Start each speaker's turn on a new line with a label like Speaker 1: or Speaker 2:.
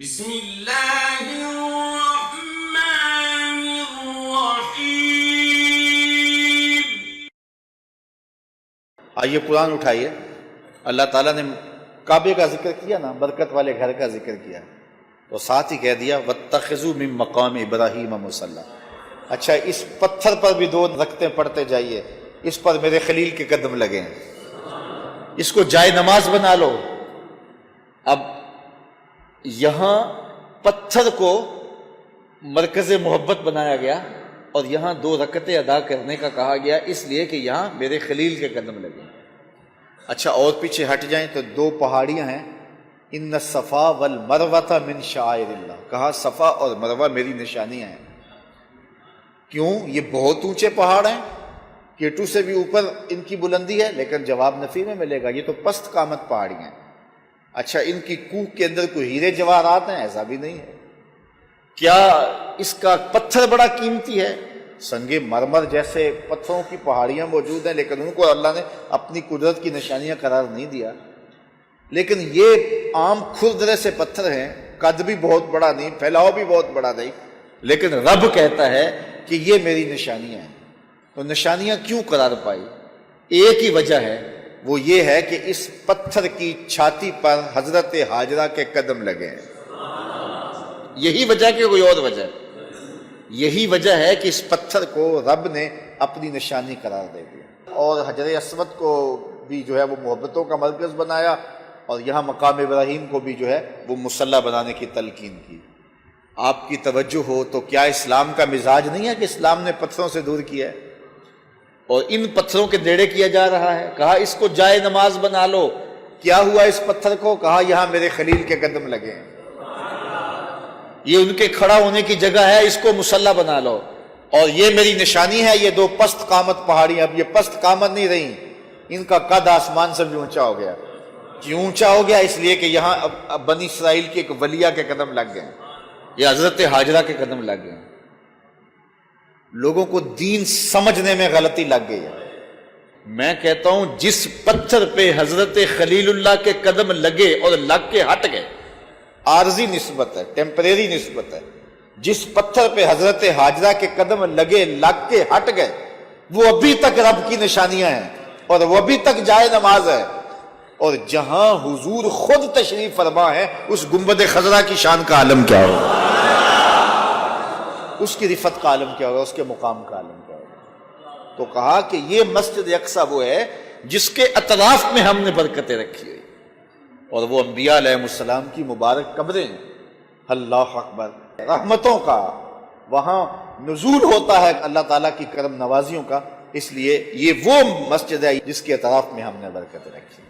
Speaker 1: بسم اللہ الرحمن الرحیم۔
Speaker 2: آئیے قرآن اٹھائیے۔ اللہ تعالیٰ نے کعبے کا ذکر کیا نا، برکت والے گھر کا ذکر کیا، تو ساتھ ہی کہہ دیا وَاتَّخِذُوا مِن مَقَامِ إِبْرَاهِيمَ مُصَلًّى۔ اچھا، اس پتھر پر بھی دو رکعتیں پڑھتے جائیے، اس پر میرے خلیل کے قدم لگے ہیں، اس کو جائے نماز بنا لو۔ اب یہاں پتھر کو مرکز محبت بنایا گیا اور یہاں دو رکعتیں ادا کرنے کا کہا گیا، اس لیے کہ یہاں میرے خلیل کے قدم لگے۔ اچھا، اور پیچھے ہٹ جائیں تو دو پہاڑیاں ہیں، ان الصفا والمروہ من شعائر اللہ، کہا صفا اور مروہ میری نشانیاں ہیں۔ کیوں؟ یہ بہت اونچے پہاڑ ہیں، کیٹو سے بھی اوپر ان کی بلندی ہے، لیکن جواب نفی میں ملے گا، یہ تو پست قامت پہاڑیاں ہیں۔ اچھا، ان کی کوہ کے اندر کوئی ہیرے جواہرات ہیں؟ ایسا بھی نہیں ہے۔ کیا اس کا پتھر بڑا قیمتی ہے؟ سنگ مرمر جیسے پتھروں کی پہاڑیاں موجود ہیں، لیکن ان کو اللہ نے اپنی قدرت کی نشانیاں قرار نہیں دیا۔ لیکن یہ عام کھردرے سے پتھر ہیں، قد بھی بہت بڑا نہیں، پھیلاؤ بھی بہت بڑا نہیں، لیکن رب کہتا ہے کہ یہ میری نشانیاں ہیں۔ تو نشانیاں کیوں قرار پائی؟ ایک ہی وجہ ہے، وہ یہ ہے کہ اس پتھر کی چھاتی پر حضرت ہاجرہ کے قدم لگے ہیں۔ یہی وجہ کہ کوئی اور وجہ؟ یہی وجہ ہے کہ اس پتھر کو رب نے اپنی نشانی قرار دے دیا، اور حجر اسود کو بھی جو ہے وہ محبتوں کا مرکز بنایا، اور یہاں مقام ابراہیم کو بھی جو ہے وہ مصلی بنانے کی تلقین کی۔ آپ کی توجہ ہو تو کیا اسلام کا مزاج نہیں ہے کہ اسلام نے پتھروں سے دور کیا ہے اور ان پتھروں کے نیڑے کیا جا رہا ہے؟ کہا اس کو جائے نماز بنا لو۔ کیا ہوا اس پتھر کو؟ کہا یہاں میرے خلیل کے قدم لگے ہیں، یہ ان کے کھڑا ہونے کی جگہ ہے، اس کو مصلی بنا لو، اور یہ میری نشانی ہے۔ یہ دو پست قامت پہاڑیاں اب یہ پست قامت نہیں رہیں، ان کا قد آسمان سے بھی اونچا ہو گیا۔ کیوں اونچا ہو گیا؟ اس لیے کہ یہاں اب بنی اسرائیل کے ایک ولیہ کے قدم لگ گئے، یہ حضرت ہاجرہ کے قدم لگ گئے۔ لوگوں کو دین سمجھنے میں غلطی لگ گئی ہے۔ میں کہتا ہوں جس پتھر پہ حضرت خلیل اللہ کے قدم لگے اور لگ کے ہٹ گئے، عارضی نسبت ہے، ٹیمپریری نسبت ہے۔ جس پتھر پہ حضرت ہاجرہ کے قدم لگے، لگ کے ہٹ گئے، وہ ابھی تک رب کی نشانیاں ہیں اور وہ ابھی تک جائے نماز ہے۔ اور جہاں حضور خود تشریف فرما ہے، اس گنبد خضرا کی شان کا عالم کیا ہوگا، اس کی رفت کا عالم کیا ہوگا، اس کے مقام کا عالم کیا ہوگا۔ تو کہا کہ یہ مسجد اقصی وہ ہے جس کے اطراف میں ہم نے برکتیں رکھی ہوئی، اور وہ انبیاء علیہ السلام کی مبارک قبریں ہیں۔ اللہ اکبر! رحمتوں کا وہاں نزول ہوتا ہے، اللہ تعالیٰ کی کرم نوازیوں کا، اس لیے یہ وہ مسجد ہے جس کے اطراف میں ہم نے برکتیں رکھی۔